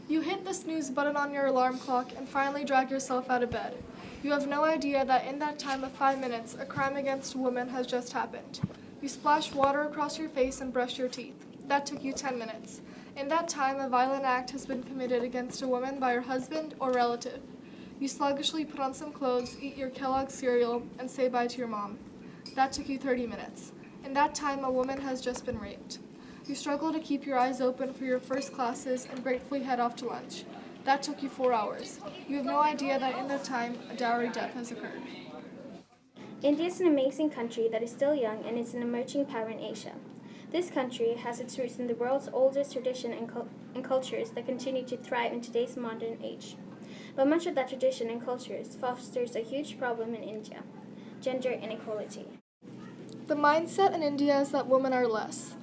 You hit the snooze button on your alarm clock and finally drag yourself out of bed. You have no idea that in that time of 5 minutes, a crime against a woman has just happened. You splash water across your face and brush your teeth. That took you 10 minutes. In that time, a violent act has been committed against a woman by her husband or relative. You sluggishly put on some clothes, eat your Kellogg's cereal, and say bye to your mom. That took you 30 minutes. In that time, a woman has just been raped. You struggle to keep your eyes open for your first classes and gratefully head off to lunch. That took you 4 hours. You have no idea that in that time, a dowry death has occurred. India is an amazing country that is still young and is an emerging power in Asia. This country has its roots in the world's oldest tradition and cultures that continue to thrive in today's modern age. But much of that tradition and cultures fosters a huge problem in India: gender inequality. The mindset in India is that women are less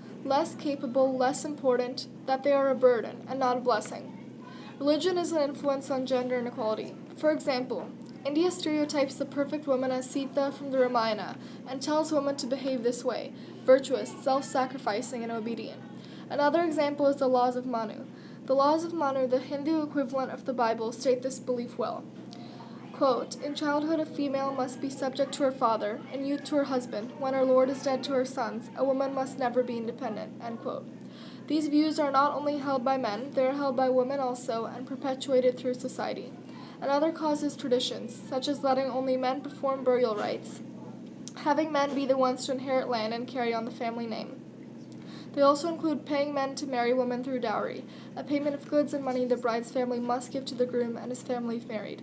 capable, less important, that they are a burden and not a blessing. Religion is an influence on gender inequality. For example, India stereotypes the perfect woman as Sita from the Ramayana and tells women to behave this way: virtuous, self-sacrificing, and obedient. Another example is the laws of Manu. The laws of Manu, the Hindu equivalent of the Bible, state this belief well. Quote, "In childhood a female must be subject to her father, in youth to her husband. When her lord is dead to her sons, a woman must never be independent." End quote. These views are not only held by men, they are held by women also and perpetuated through society. Another cause is traditions, such as letting only men perform burial rites, having men be the ones to inherit land and carry on the family name. They also include paying men to marry women through dowry, a payment of goods and money the bride's family must give to the groom and his family if married.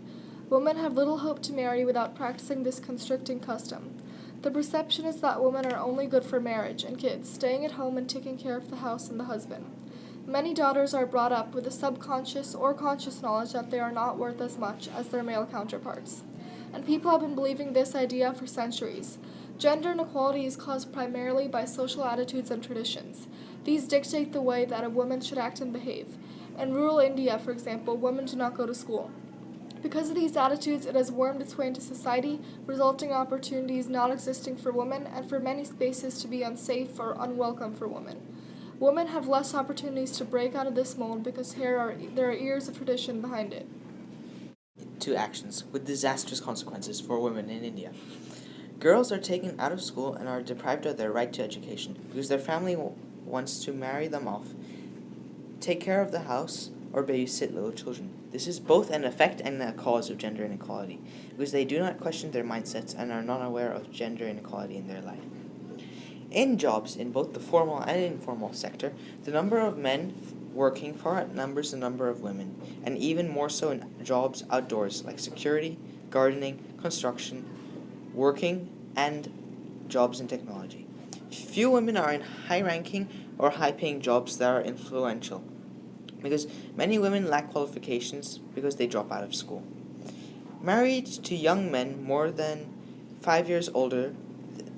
Women have little hope to marry without practicing this constricting custom. The perception is that women are only good for marriage and kids, staying at home and taking care of the house and the husband. Many daughters are brought up with a subconscious or conscious knowledge that they are not worth as much as their male counterparts. And people have been believing this idea for centuries. Gender inequality is caused primarily by social attitudes and traditions. These dictate the way that a woman should act and behave. In rural India, for example, women do not go to school. Because of these attitudes, it has wormed its way into society, resulting in opportunities not existing for women and for many spaces to be unsafe or unwelcome for women. Women have less opportunities to break out of this mold because there are years of tradition behind it. To actions with disastrous consequences for women in India. Girls are taken out of school and are deprived of their right to education because their family wants to marry them off, take care of the house, or babysit little children. This is both an effect and a cause of gender inequality because they do not question their mindsets and are not aware of gender inequality in their life. In jobs in both the formal and informal sector, the number of men working far outnumbers the number of women, and even more so in jobs outdoors like security, gardening, construction, working, and jobs in technology. Few women are in high-ranking or high-paying jobs that are influential because many women lack qualifications because they drop out of school. Married to young men more than 5 years older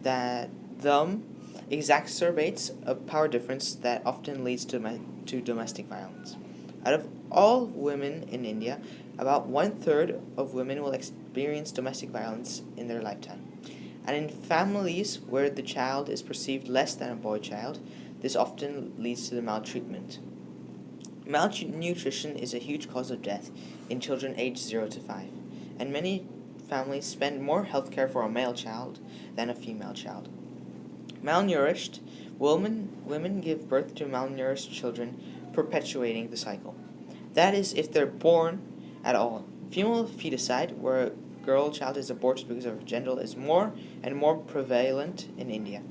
than them exacerbates a power difference that often leads to domestic violence. Out of all women in India, about 1/3 of women will experience domestic violence in their lifetime. And in families where the child is perceived less than a boy child, this often leads to the maltreatment. Malnutrition is a huge cause of death in children aged 0 to 5, and many families spend more health care for a male child than a female child. Malnourished women give birth to malnourished children, perpetuating the cycle. That is, if they're born at all. Female feticide, where a girl child is aborted because of her gender, is more and more prevalent in India.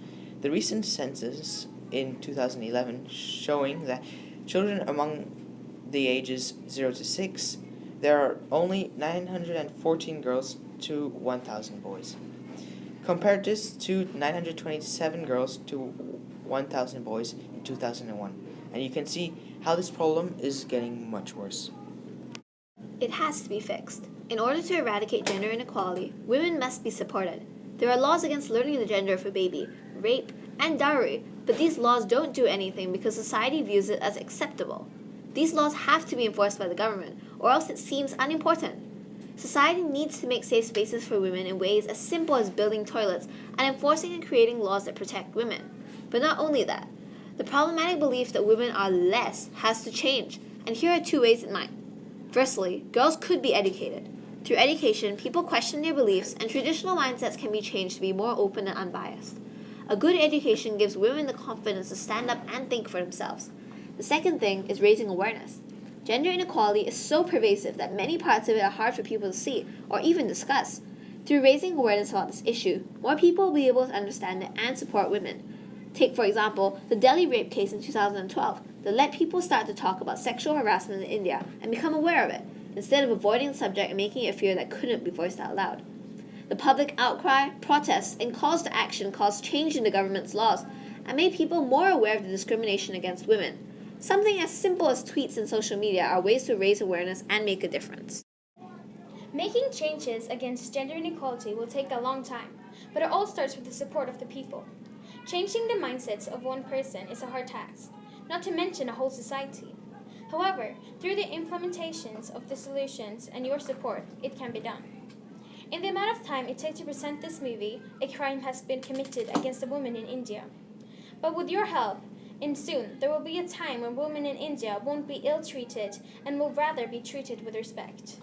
The recent census in 2011 showing that children among the ages 0 to 6, there are only 914 girls to 1,000 boys. Compared this to 927 girls to 1,000 boys in 2001. And you can see how this problem is getting much worse. It has to be fixed. In order to eradicate gender inequality, women must be supported. There are laws against learning the gender of a baby, rape, and dowry, but these laws don't do anything because society views it as acceptable. These laws have to be enforced by the government, or else it seems unimportant. Society needs to make safe spaces for women in ways as simple as building toilets and enforcing and creating laws that protect women. But not only that, the problematic belief that women are less has to change, and here are 2 ways in mind. Firstly, girls could be educated. Through education, people question their beliefs, and traditional mindsets can be changed to be more open and unbiased. A good education gives women the confidence to stand up and think for themselves. The second thing is raising awareness. Gender inequality is so pervasive that many parts of it are hard for people to see or even discuss. Through raising awareness about this issue, more people will be able to understand it and support women. Take, for example, the Delhi rape case in 2012 that let people start to talk about sexual harassment in India and become aware of it, instead of avoiding the subject and making it a fear that couldn't be voiced out loud. The public outcry, protests, and calls to action caused change in the government's laws and made people more aware of the discrimination against women. Something as simple as tweets and social media are ways to raise awareness and make a difference. Making changes against gender inequality will take a long time, but it all starts with the support of the people. Changing the mindsets of one person is a hard task, not to mention a whole society. However, through the implementations of the solutions and your support, it can be done. In the amount of time it takes to present this movie, a crime has been committed against a woman in India. But with your help, and soon there will be a time when women in India won't be ill-treated and will rather be treated with respect.